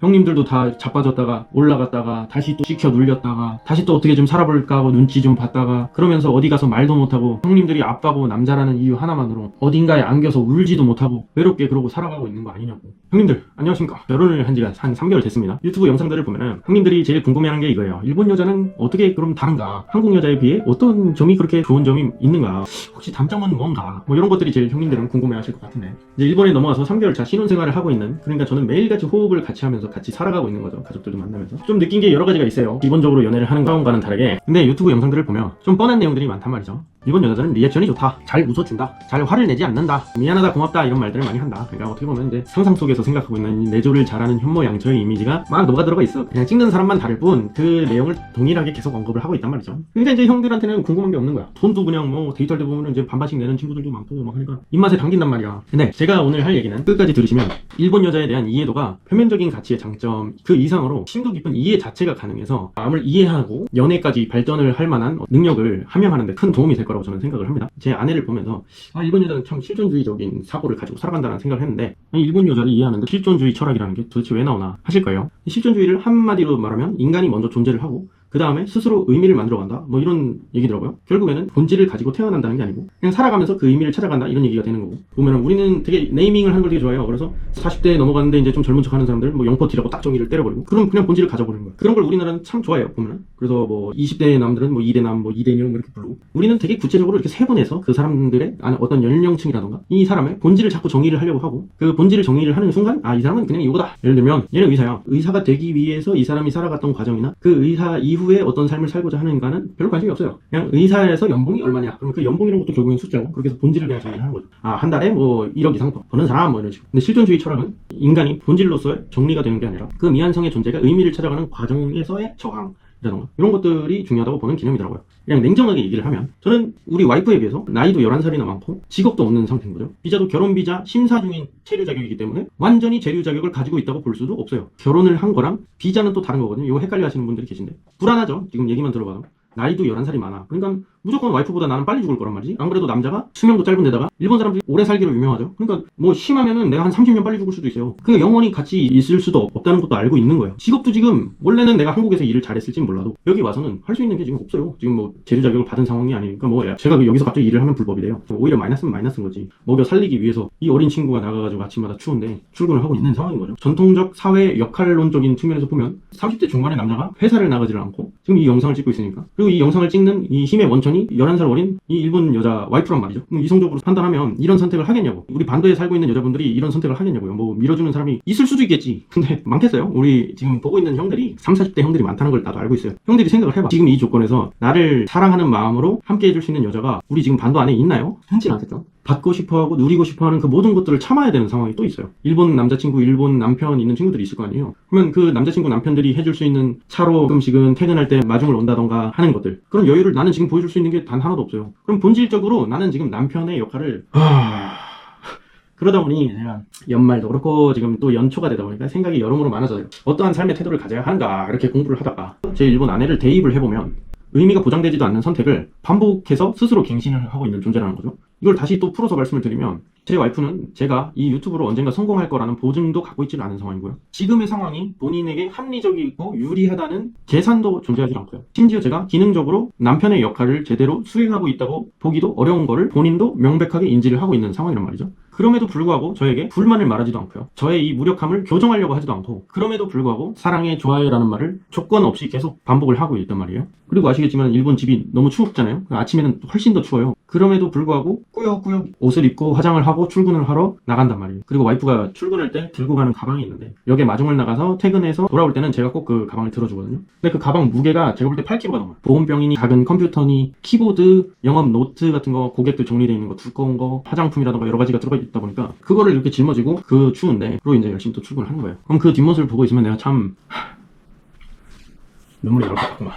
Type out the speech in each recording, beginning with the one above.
형님들도 다 자빠졌다가 올라갔다가 다시 또 시켜 눌렸다가 다시 또 어떻게 좀 살아볼까 하고 눈치 좀 봤다가 그러면서 어디 가서 말도 못하고 형님들이 아빠고 남자라는 이유 하나만으로 어딘가에 안겨서 울지도 못하고 외롭게 그러고 살아가고 있는 거 아니냐고. 형님들 안녕하십니까. 결혼을 한 지가 한 3개월 됐습니다. 유튜브 영상들을 보면은 형님들이 제일 궁금해하는 게 이거예요. 일본 여자는 어떻게 그럼 다른가? 한국 여자에 비해 어떤 점이 그렇게 좋은 점이 있는가? 혹시 단점은 뭔가? 뭐 이런 것들이 제일 형님들은 궁금해하실 것 같은데, 이제 일본에 넘어와서 3개월 차 신혼생활을 하고 있는, 그러니까 저는 매일같이 호흡을 같이 하면서 같이 살아가고 있는 거죠. 가족들도 만나면서 좀 느낀 게 여러 가지가 있어요. 기본적으로 연애를 하는 상황과는 다르게. 근데 유튜브 영상들을 보면 좀 뻔한 내용들이 많단 말이죠. 일본 여자들은 리액션이 좋다, 잘 웃어준다, 잘 화를 내지 않는다, 미안하다, 고맙다 이런 말들을 많이 한다. 그러니까 어떻게 보면 이제 상상 속에서 생각하고 있는 내조를 잘하는 현모양처의 이미지가 막 녹아들어가 있어. 그냥 찍는 사람만 다를 뿐 그 내용을 동일하게 계속 언급을 하고 있단 말이죠. 그러니까 이제 형들한테는 궁금한 게 없는 거야. 돈도 그냥 뭐 데이트할 때 보면 이제 반반씩 내는 친구들도 많고 막 하니까 입맛에 당긴단 말이야. 근데 제가 오늘 할 얘기는 끝까지 들으시면 일본 여자에 대한 이해도가 표면적인 가치의 장점 그 이상으로 심도 깊은 이해 자체가 가능해서 마음을 이해하고 연애까지 발전을 할 만한 능력을 함양하는 데 큰 도움이 될 거라고 저는 생각을 합니다. 제 아내를 보면서 일본 여자는 참 실존주의적인 사고를 가지고 살아간다는 생각을 했는데, 일본 여자를 이해하는데 실존주의 철학이라는 게 도대체 왜 나오나 하실 거예요. 실존주의를 한마디로 말하면 인간이 먼저 존재를 하고 그 다음에 스스로 의미를 만들어간다, 뭐 이런 얘기더라고요. 결국에는 본질을 가지고 태어난다는 게 아니고 그냥 살아가면서 그 의미를 찾아간다, 이런 얘기가 되는 거고. 보면은 우리는 되게 네이밍을 하는 걸 되게 좋아해요. 그래서 40대 넘어갔는데 이제 좀 젊은 척 하는 사람들 뭐 영포티라고 딱 정의를 때려버리고 그럼 그냥 본질을 가져버리는 거야. 그런 걸 우리나라는 참 좋아해요, 보면은. 그래서 뭐 20대 남들은 뭐 2대 남, 뭐 2대 녀 이렇게 부르고, 우리는 되게 구체적으로 이렇게 세분해서 그 사람들의 어떤 연령층이라던가 이 사람의 본질을 자꾸 정의를 하려고 하고, 그 본질을 정의를 하는 순간 이 사람은 그냥 이거다. 예를 들면 얘는 의사야. 의사가 되기 위해서 이 사람이 살아갔던 과정이나 그 의사 이후에 어떤 삶을 살고자 하는가는 별로 관심이 없어요. 그냥 의사에서 연봉이 얼마냐, 그럼 그 연봉이라는 것도 결국엔 숫자고, 그렇게 해서 본질을 그냥 정의를 하는 거죠. 한 달에 뭐 1억 이상 버는 사람 뭐 이런 식으로. 근데 실존주의 철학은 인간이 본질로서의 정리가 되는 게 아니라 그 미완성의 존재가 의미를 찾아가는 과정에서의 저항 이런 것들이 중요하다고 보는 개념이더라고요. 그냥 냉정하게 얘기를 하면 저는 우리 와이프에 비해서 나이도 11살이나 많고 직업도 없는 상태인 거죠. 비자도 결혼비자 심사 중인 체류 자격이기 때문에 완전히 재류 자격을 가지고 있다고 볼 수도 없어요. 결혼을 한 거랑 비자는 또 다른 거거든요. 이거 헷갈려 하시는 분들이 계신데, 불안하죠. 지금 얘기만 들어봐도. 나이도 11살이 많아. 그러니까 무조건 와이프보다 나는 빨리 죽을 거란 말이지. 안 그래도 남자가 수명도 짧은 데다가 일본 사람들이 오래 살기로 유명하죠. 그러니까 뭐 심하면은 내가 한 30년 빨리 죽을 수도 있어요. 그러니까 영원히 같이 있을 수도 없다는 것도 알고 있는 거예요. 직업도 지금 원래는 내가 한국에서 일을 잘했을진 몰라도 여기 와서는 할 수 있는 게 지금 없어요. 지금 뭐 재류 자격을 받은 상황이 아니니까 뭐 제가 여기서 갑자기 일을 하면 불법이 돼요. 오히려 마이너스는 마이너스인 거지. 먹여 살리기 위해서 이 어린 친구가 나가가지고 아침마다 추운데 출근을 하고 있는 상황인 거죠. 전통적 사회 역할론적인 측면에서 보면 30대 중반의 남자가 회사를 나가지를 않고 지금 이 영상을 찍고 있으니까, 그리고 이 영상을 찍는 이 힘의 원천이 11살 어린 이 일본 여자 와이프란 말이죠. 그럼 이성적으로 판단하면 이런 선택을 하겠냐고. 우리 반도에 살고 있는 여자분들이 이런 선택을 하겠냐고요. 뭐 밀어주는 사람이 있을 수도 있겠지. 근데 많겠어요? 우리 지금 보고 있는 형들이 30, 40대 형들이 많다는 걸 나도 알고 있어요. 형들이 생각을 해봐. 지금 이 조건에서 나를 사랑하는 마음으로 함께 해줄 수 있는 여자가 우리 지금 반도 안에 있나요? 흔치는 않겠죠. 받고 싶어하고 누리고 싶어하는 그 모든 것들을 참아야 되는 상황이 또 있어요. 일본 남자친구, 일본 남편 있는 친구들이 있을 거 아니에요. 그러면 그 남자친구 남편들이 해줄 수 있는 차로 가끔씩은 퇴근할 때 마중을 온다던가 하는 것들, 그런 여유를 나는 지금 보여줄 수 있는 게 단 하나도 없어요. 그럼 본질적으로 나는 지금 남편의 역할을 그러다 보니 제가 연말도 그렇고 지금 또 연초가 되다 보니까 생각이 여러모로 많아져요. 어떠한 삶의 태도를 가져야 하는가 이렇게 공부를 하다가 제 일본 아내를 대입을 해보면 의미가 보장되지도 않는 선택을 반복해서 스스로 갱신을 하고 있는 존재라는 거죠. 이걸 다시 또 풀어서 말씀을 드리면 제 와이프는 제가 이 유튜브로 언젠가 성공할 거라는 보증도 갖고 있지는 않은 상황이고요. 지금의 상황이 본인에게 합리적이고 유리하다는 계산도 존재하지 않고요. 심지어 제가 기능적으로 남편의 역할을 제대로 수행하고 있다고 보기도 어려운 거를 본인도 명백하게 인지를 하고 있는 상황이란 말이죠. 그럼에도 불구하고 저에게 불만을 말하지도 않고요. 저의 이 무력함을 교정하려고 하지도 않고, 그럼에도 불구하고 사랑해, 좋아요라는 말을 조건 없이 계속 반복을 하고 있단 말이에요. 그리고 아시겠지만 일본 집이 너무 추웠잖아요. 아침에는 훨씬 더 추워요. 그럼에도 불구하고 꾸역꾸역 옷을 입고 화장을 하고 출근을 하러 나간단 말이에요. 그리고 와이프가 출근할 때 들고 가는 가방이 있는데 여기에 마중을 나가서 퇴근해서 돌아올 때는 제가 꼭 그 가방을 들어주거든요. 근데 그 가방 무게가 제가 볼 때 8kg가 넘어요. 보온병이니 작은 컴퓨터니 키보드, 영업 노트 같은 거, 고객들 정리되어 있는 거, 두꺼운 거, 화장품이라던가 여러 가지가 들어가 있다 보니까 그거를 이렇게 짊어지고 그 추운데 그리고 이제 열심히 또 출근을 하는 거예요. 그럼 그 뒷모습을 보고 있으면 내가 참 눈물이 나올 것 같구만.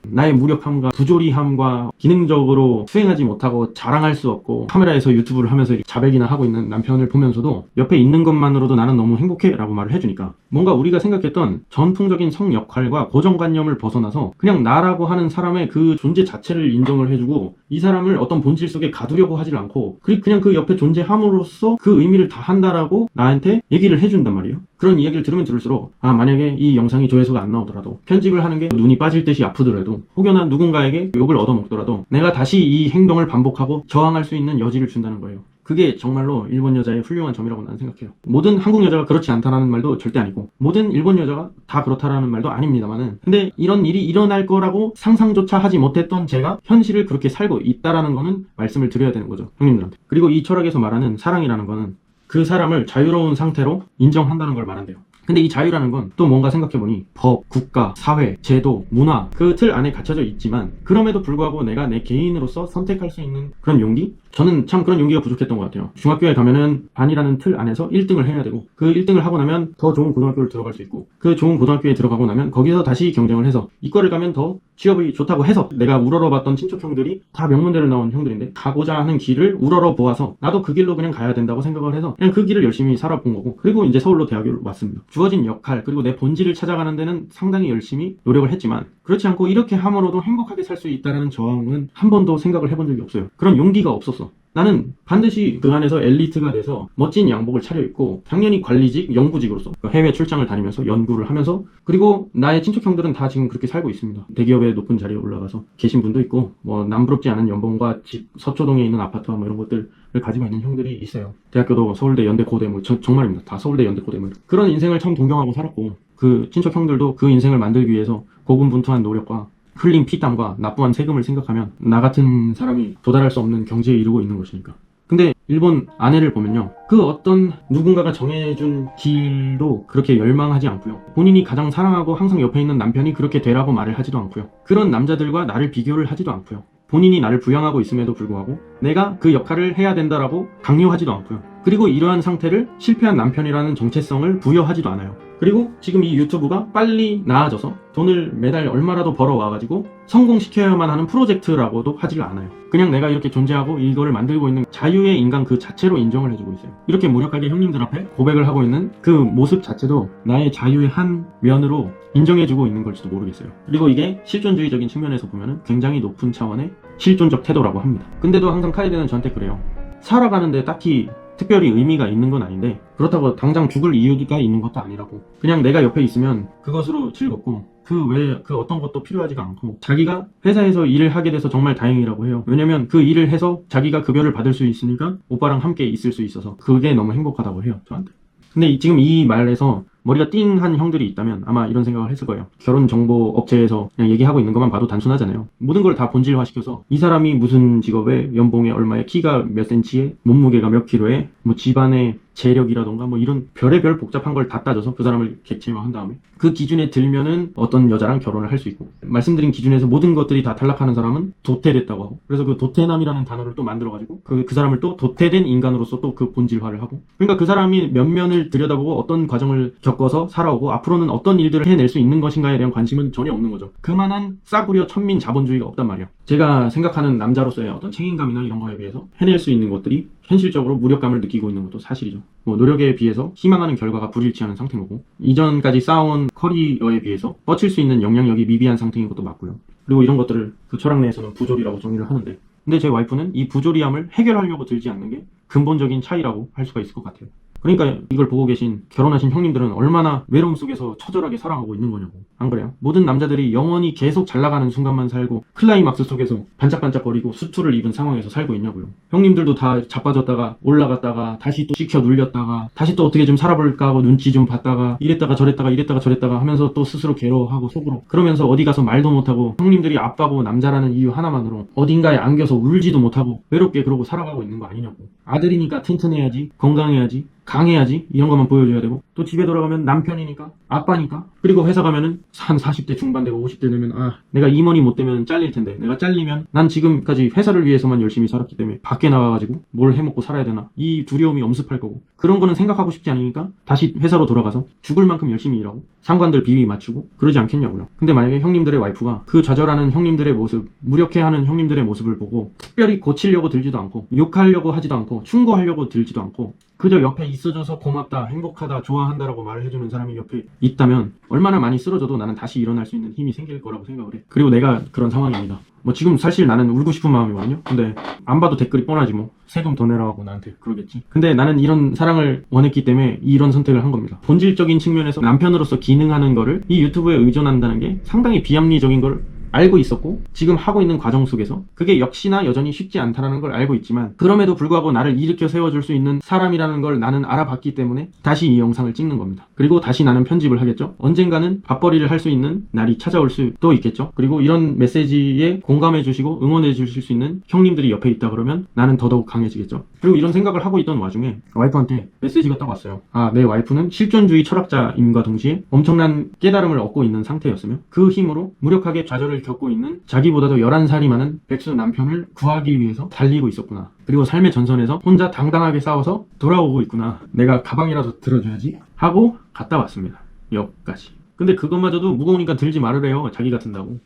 나의 무력함과 부조리함과 기능적으로 수행하지 못하고 자랑할 수 없고 카메라에서 유튜브를 하면서 자백이나 하고 있는 남편을 보면서도 옆에 있는 것만으로도 나는 너무 행복해 라고 말을 해주니까 뭔가 우리가 생각했던 전통적인 성 역할과 고정관념을 벗어나서 그냥 나라고 하는 사람의 그 존재 자체를 인정을 해주고 이 사람을 어떤 본질 속에 가두려고 하질 않고 그냥 그 옆에 존재함으로써 그 의미를 다 한다라고 나한테 얘기를 해준단 말이에요. 그런 이야기를 들으면 들을수록 만약에 이 영상이 조회수가 안 나오더라도 편집을 하는 게 눈이 빠질 듯이 아프더라도 혹여나 누군가에게 욕을 얻어먹더라도 내가 다시 이 행동을 반복하고 저항할 수 있는 여지를 준다는 거예요. 그게 정말로 일본 여자의 훌륭한 점이라고 나는 생각해요. 모든 한국 여자가 그렇지 않다라는 말도 절대 아니고 모든 일본 여자가 다 그렇다라는 말도 아닙니다만은, 근데 이런 일이 일어날 거라고 상상조차 하지 못했던 제가 현실을 그렇게 살고 있다라는 거는 말씀을 드려야 되는 거죠, 형님들한테. 그리고 이 철학에서 말하는 사랑이라는 거는 그 사람을 자유로운 상태로 인정한다는 걸 말한대요. 근데 이 자유라는 건 또 뭔가 생각해보니 법, 국가, 사회, 제도, 문화 그 틀 안에 갇혀져 있지만 그럼에도 불구하고 내가 내 개인으로서 선택할 수 있는 그런 용기? 저는 참 그런 용기가 부족했던 것 같아요. 중학교에 가면은 반이라는 틀 안에서 1등을 해야 되고 그 1등을 하고 나면 더 좋은 고등학교를 들어갈 수 있고 그 좋은 고등학교에 들어가고 나면 거기서 다시 경쟁을 해서 이과를 가면 더 취업이 좋다고 해서 내가 우러러봤던 친척 형들이 다 명문대를 나온 형들인데 가고자 하는 길을 우러러 보아서 나도 그 길로 그냥 가야 된다고 생각을 해서 그냥 그 길을 열심히 살아본 거고, 그리고 이제 서울로 대학을 왔습니다. 주어진 역할 그리고 내 본질을 찾아가는 데는 상당히 열심히 노력을 했지만 그렇지 않고 이렇게 함으로도 행복하게 살 수 있다는 저항은 한 번도 생각을 해본 적이 없어요. 그런 용기가 없었어. 나는 반드시 그 안에서 엘리트가 돼서 멋진 양복을 차려입고 당연히 관리직, 연구직으로서 해외 출장을 다니면서 연구를 하면서, 그리고 나의 친척 형들은 다 지금 그렇게 살고 있습니다. 대기업의 높은 자리에 올라가서 계신 분도 있고 뭐 남부럽지 않은 연봉과 집, 서초동에 있는 아파트와 뭐 이런 것들을 가지고 있는 형들이 있어요. 대학교도 서울대, 연대, 고대 뭐 정말입니다. 다 서울대, 연대, 고대 뭐 그런 인생을 참 동경하고 살았고, 그 친척 형들도 그 인생을 만들기 위해서 고군분투한 노력과 흘린 피땀과 납부한 세금을 생각하면 나 같은 사람이 도달할 수 없는 경지에 이르고 있는 것이니까. 근데 일본 아내를 보면요, 그 어떤 누군가가 정해준 길도 그렇게 열망하지 않고요, 본인이 가장 사랑하고 항상 옆에 있는 남편이 그렇게 되라고 말을 하지도 않고요, 그런 남자들과 나를 비교를 하지도 않고요, 본인이 나를 부양하고 있음에도 불구하고 내가 그 역할을 해야 된다라고 강요하지도 않고요, 그리고 이러한 상태를 실패한 남편이라는 정체성을 부여하지도 않아요. 그리고 지금 이 유튜브가 빨리 나아져서 돈을 매달 얼마라도 벌어와가지고 성공시켜야만 하는 프로젝트라고도 하지를 않아요. 그냥 내가 이렇게 존재하고 이거를 만들고 있는 자유의 인간 그 자체로 인정을 해주고 있어요. 이렇게 무력하게 형님들 앞에 고백을 하고 있는 그 모습 자체도 나의 자유의 한 면으로 인정해주고 있는 걸지도 모르겠어요. 그리고 이게 실존주의적인 측면에서 보면은 굉장히 높은 차원의 실존적 태도라고 합니다. 근데도 항상 카이드는 저한테 그래요. 살아가는데 딱히 특별히 의미가 있는 건 아닌데 그렇다고 당장 죽을 이유가 있는 것도 아니라고, 그냥 내가 옆에 있으면 그것으로 즐겁고 그 외에 그 어떤 것도 필요하지가 않고, 자기가 회사에서 일을 하게 돼서 정말 다행이라고 해요. 왜냐면 그 일을 해서 자기가 급여를 받을 수 있으니까 오빠랑 함께 있을 수 있어서 그게 너무 행복하다고 해요, 저한테. 근데 지금 이 말에서 머리가 띵한 형들이 있다면 아마 이런 생각을 했을 거예요. 결혼정보 업체에서 그냥 얘기하고 있는 것만 봐도 단순하잖아요. 모든 걸 다 본질화시켜서 이 사람이 무슨 직업에, 연봉에 얼마에, 키가 몇 센치에, 몸무게가 몇 킬로에, 뭐 집안의 재력이라던가 뭐 이런 별의별 복잡한 걸 다 따져서 그 사람을 객체화한 다음에 그 기준에 들면은 어떤 여자랑 결혼을 할 수 있고, 말씀드린 기준에서 모든 것들이 다 탈락하는 사람은 도태됐다고 하고, 그래서 그 도태남이라는 단어를 또 만들어가지고 그 사람을 또 도태된 인간으로서 또 그 본질화를 하고, 그러니까 그 사람이 면면을 들여다보고 어떤 과정을 겪어서 살아오고 앞으로는 어떤 일들을 해낼 수 있는 것인가에 대한 관심은 전혀 없는 거죠. 그만한 싸구려 천민 자본주의가 없단 말이에요. 제가 생각하는 남자로서의 어떤 책임감이나 이런 거에 비해서 해낼 수 있는 것들이 현실적으로 무력감을 느끼고 있는 것도 사실이죠. 뭐 노력에 비해서 희망하는 결과가 불일치하는 상태인 거고, 이전까지 쌓아온 커리어에 비해서 뻗칠 수 있는 영향력이 미비한 상태인 것도 맞고요. 그리고 이런 것들을 그 철학 내에서는 부조리라고 정의를 하는데, 근데 제 와이프는 이 부조리함을 해결하려고 들지 않는 게 근본적인 차이라고 할 수가 있을 것 같아요. 그러니까 이걸 보고 계신 결혼하신 형님들은 얼마나 외로움 속에서 처절하게 살아가고 있는 거냐고. 안 그래요? 모든 남자들이 영원히 계속 잘 나가는 순간만 살고 클라이막스 속에서 반짝반짝거리고 수트를 입은 상황에서 살고 있냐고요. 형님들도 다 자빠졌다가 올라갔다가 다시 또 찍혀 눌렸다가 다시 또 어떻게 좀 살아볼까 하고 눈치 좀 봤다가 이랬다가 저랬다가 하면서 또 스스로 괴로워하고 속으로, 그러면서 어디 가서 말도 못하고 형님들이 아빠고 남자라는 이유 하나만으로 어딘가에 안겨서 울지도 못하고 외롭게 그러고 살아가고 있는 거 아니냐고. 아들이니까 튼튼해야지, 건강해야지, 강해야지, 이런 것만 보여줘야 되고, 또 집에 돌아가면 남편이니까, 아빠니까, 그리고 회사 가면은 한 40대 중반 되고 50대 되면 내가 임원이 못 되면 잘릴 텐데, 내가 잘리면 난 지금까지 회사를 위해서만 열심히 살았기 때문에 밖에 나가가지고 뭘 해먹고 살아야 되나, 이 두려움이 엄습할 거고, 그런 거는 생각하고 싶지 않으니까 다시 회사로 돌아가서 죽을 만큼 열심히 일하고 상관들 비위 맞추고 그러지 않겠냐고요. 근데 만약에 형님들의 와이프가 그 좌절하는 형님들의 모습, 무력해하는 형님들의 모습을 보고 특별히 고치려고 들지도 않고 욕하려고 하지도 않고 충고하려고 들지도 않고 그저 옆에 있어줘서 고맙다, 행복하다, 좋아한다라고 말을 해주는 사람이 옆에 있다면 얼마나 많이 쓰러져도 나는 다시 일어날 수 있는 힘이 생길 거라고 생각을 해. 그리고 내가 그런 상황입니다. 뭐 지금 사실 나는 울고 싶은 마음이거든요. 근데 안 봐도 댓글이 뻔하지 뭐. 세금 더 내라고 나한테 그러겠지. 근데 나는 이런 사랑을 원했기 때문에 이런 선택을 한 겁니다. 본질적인 측면에서 남편으로서 기능하는 거를 이 유튜브에 의존한다는 게 상당히 비합리적인 걸 알고 있었고 지금 하고 있는 과정 속에서 그게 역시나 여전히 쉽지 않다는 걸 알고 있지만 그럼에도 불구하고 나를 일으켜 세워줄 수 있는 사람이라는 걸 나는 알아봤기 때문에 다시 이 영상을 찍는 겁니다. 그리고 다시 나는 편집을 하겠죠. 언젠가는 밥벌이를 할 수 있는 날이 찾아올 수도 있겠죠. 그리고 이런 메시지에 공감해 주시고 응원해 주실 수 있는 형님들이 옆에 있다 그러면 나는 더더욱 강해지겠죠. 그리고 이런 생각을 하고 있던 와중에 와이프한테 메시지가 딱 왔어요. 아, 내 와이프는 실존주의 철학자임과 동시에 엄청난 깨달음을 얻고 있는 상태였으며 그 힘으로 무력하게 좌절을 겪고 있는 자기보다도 11살이 많은 백수 남편을 구하기 위해서 달리고 있었구나. 그리고 삶의 전선에서 혼자 당당하게 싸워서 돌아오고 있구나. 내가 가방이라도 들어줘야지 하고 갔다 왔습니다. 역까지. 근데 그것마저도 무거우니까 들지 말으래요. 자기가 든다고.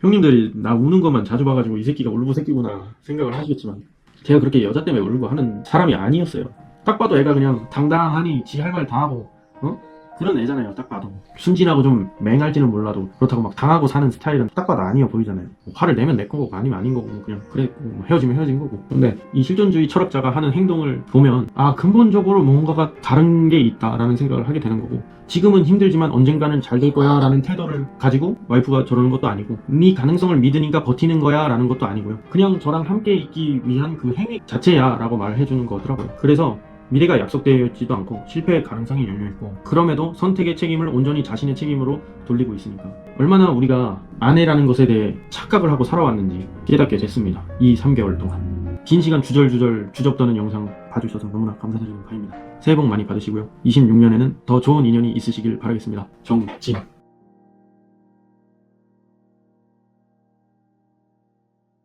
형님들이 나 우는 것만 자주 봐가지고 이 새끼가 울고 새끼구나 생각을 하시겠지만 제가 그렇게 여자 때문에 울고 하는 사람이 아니었어요. 딱 봐도 애가 그냥 당당하니 지 할 말 다 하고 그런 애잖아요. 딱 봐도 순진하고 좀 맹할지는 몰라도 그렇다고 막 당하고 사는 스타일은 딱 봐도 아니어 보이잖아요. 뭐 화를 내면 내 거고 아니면 아닌 거고 그냥 그래 뭐 헤어지면 헤어진 거고. 근데 이 실존주의 철학자가 하는 행동을 보면 아 근본적으로 뭔가가 다른 게 있다라는 생각을 하게 되는 거고 지금은 힘들지만 언젠가는 잘 될 거야 라는 태도를 가지고 와이프가 저러는 것도 아니고 네 가능성을 믿으니까 버티는 거야 라는 것도 아니고요. 그냥 저랑 함께 있기 위한 그 행위 자체야 라고 말을 해주는 거더라고요. 그래서 미래가 약속되어 있지도 않고 실패의 가능성이 열려있고 그럼에도 선택의 책임을 온전히 자신의 책임으로 돌리고 있으니까 얼마나 우리가 아내라는 것에 대해 착각을 하고 살아왔는지 깨닫게 됐습니다. 이 3개월 동안 긴 시간 주절주절 주접떠는 영상 봐주셔서 너무나 감사드리는 바입니다. 새해 복 많이 받으시고요. 26년에는 더 좋은 인연이 있으시길 바라겠습니다. 정진